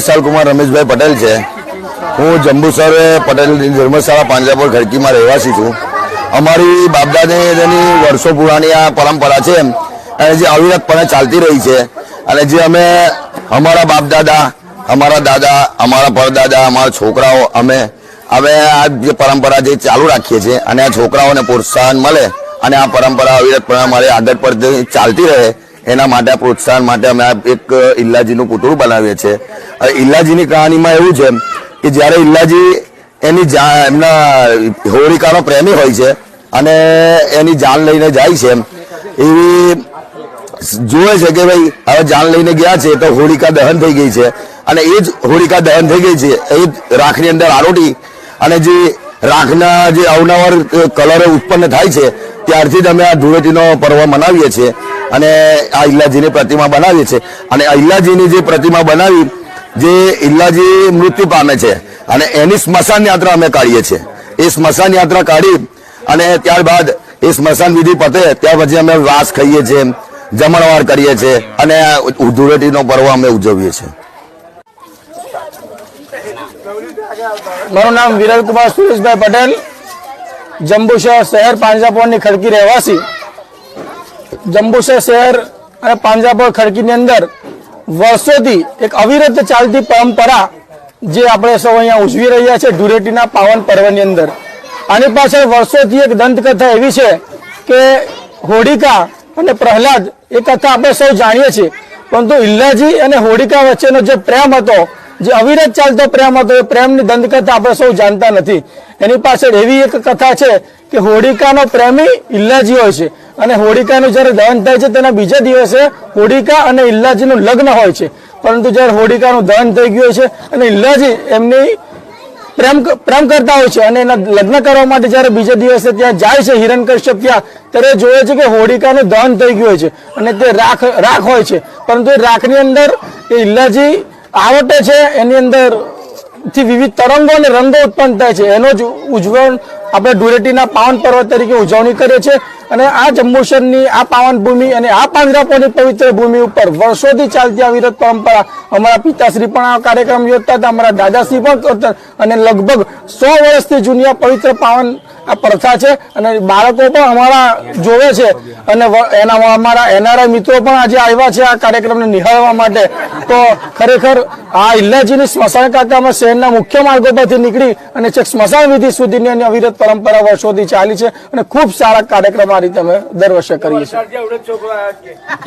વિશાલ કુમાર રમેશભાઈ પટેલ છે। હું જંબુસર પટેલ ધર્મશાળા પાંજરાપોળ ખડકીમાં રહેવાસી છું। અમારી બાપદાદાની વર્ષો પુરાણી આ પરંપરા છે અને જે અવિરતપણે ચાલતી રહી છે અને જે અમે અમારા બાપદાદા, અમારા દાદા, અમારા પરદાદા, અમારા છોકરાઓ અમે હવે આ જે પરંપરા જે ચાલુ રાખીએ છીએ અને આ છોકરાઓને પ્રોત્સાહન મળે અને આ પરંપરા અવિરતપણે અમારે આગળ પર ચાલતી રહે એના માટે પ્રોત્સાહન માટે અમે એક ઇલ્લાજીનું પુતળું બનાવીએ છીએ। ઇલ્લાજીની કહાનીમાં એવું છે કે જ્યારે ઇલ્લાજી એમના હોળિકાનો પ્રેમી હોય છે અને એની જાન લઈને જાય છે, એવી જોવે છે કે ભાઈ હવે જાન લઈને ગયા છે તો હોળિકા દહન થઈ ગઈ છે અને એ જ હોળિકા દહન થઈ ગઈ છે એ જ રાખની અંદર આરોટી અને જે રાખના જે અવનવર કલરો ઉત્પન્ન થાય છે ત્યારથી જ અમે આ ધૂળેટીનો પર્વ મનાવીએ છીએ અને આ ઇલ્લાજીની પ્રતિમા બનાવીએ છીએ। અને આ ઇલ્લાજીની જે પ્રતિમા બનાવી જે ઇલ્લાજી મૃત્યુ પામે છે અને એની સ્મશાન યાત્રા અમે કાઢીએ છીએ। એ સ્મશાન યાત્રા કાઢી અને ત્યારબાદ એ સ્મશાન વિધિ પતે ત્યાર પછી અમે વાસ ખાઈએ છીએ, જમણવાર કરીએ છીએ અને ધૂળેટીનો પર્વ અમે ઉજવીએ છીએ। મારું નામ વિરલકુમાર સુરેશભાઈ પટેલ, જંબુસર શહેર પાંજરાપોળની ખડકી રહેવાસી। જંબુસર શહેર અને પાંજરાપોળ ખડકીની અંદર વર્ષોથી એક અવિરત ચાલતી પરંપરા જે આપણે સૌ અહીંયા ઉજવી રહ્યા છે ધૂળેટીના પાવન પર્વની અંદર। આની પાછળ વર્ષોથી એક દંતકથા એવી છે કે હોળિકા અને પ્રહલાદ એ કથા આપણે સૌ જાણીએ છીએ, પરંતુ ઇલ્લાજી અને હોળિકા વચ્ચેનો જે પ્રેમ હતો, જે અવિરત ચાલતો પ્રેમ હતો, એ પ્રેમની દંતકથા આપણે સૌ જાણતા નથી। એની પાછળ એવી એક કથા છે કે હોળિકાનો પ્રેમી ઇલ્લાજી હોય છે અને હોળિકાનું જ્યારે દહન થાય છે તેના બીજા દિવસે હોળિકા અને ઇલ્લાજીનું લગ્ન હોય છે, પરંતુ જ્યારે હોળિકાનું દહન થઈ ગયું હોય છે અને ઇલ્લાજી એમની પ્રેમ કરતા હોય છે અને એના લગ્ન કરવા માટે જ્યારે બીજા દિવસે ત્યાં જાય છે હિરણ્યકશ્યપ ત્યાં, ત્યારે જોવે છે કે હોળિકાનું દહન થઈ ગયું હોય છે અને તે રાખ હોય છે, પરંતુ એ રાખની અંદર એ ઇલ્લાજી આવટે છે, એની અંદર થી વિવિધ તરંગો અને રંગો ઉત્પન્ન થાય છે। એનો જ ઉજવણ આપણે ધૂળેટીના પાવન પર્વ તરીકે ઉજવણી કરીએ છીએ અને આ જંબુસરની આ પાવન ભૂમિ અને આ પાંજરાપોળની પવિત્ર ભૂમિ ઉપર વર્ષોથી ચાલતી અવિરત પરંપરા, અમારા પિતાશ્રી પણ આ કાર્યક્રમ યોજતા હતા, અમારા દાદાશ્રી પણ કરતા અને લગભગ 100 વર્ષથી જૂની આ પવિત્ર પાવન આ પ્રથા છે અને બાળકો પણ અમારા જોવે છે અને અમારા એનઆરઆઈ મિત્રો પણ આજે આવ્યા છે આ કાર્યક્રમને નિહાળવા માટે। તો ખરેખર આ ઇલ્લાજીની સ્મશાન કાકામાં શહેરના મુખ્ય માર્ગો પરથી નીકળી અને છેક સ્મશાન વિધિ સુધીની અવિરત પરંપરા વર્ષોથી ચાલી છે અને ખૂબ સારા કાર્યક્રમ આ રીતે અમે દર વર્ષે કરીએ છીએ।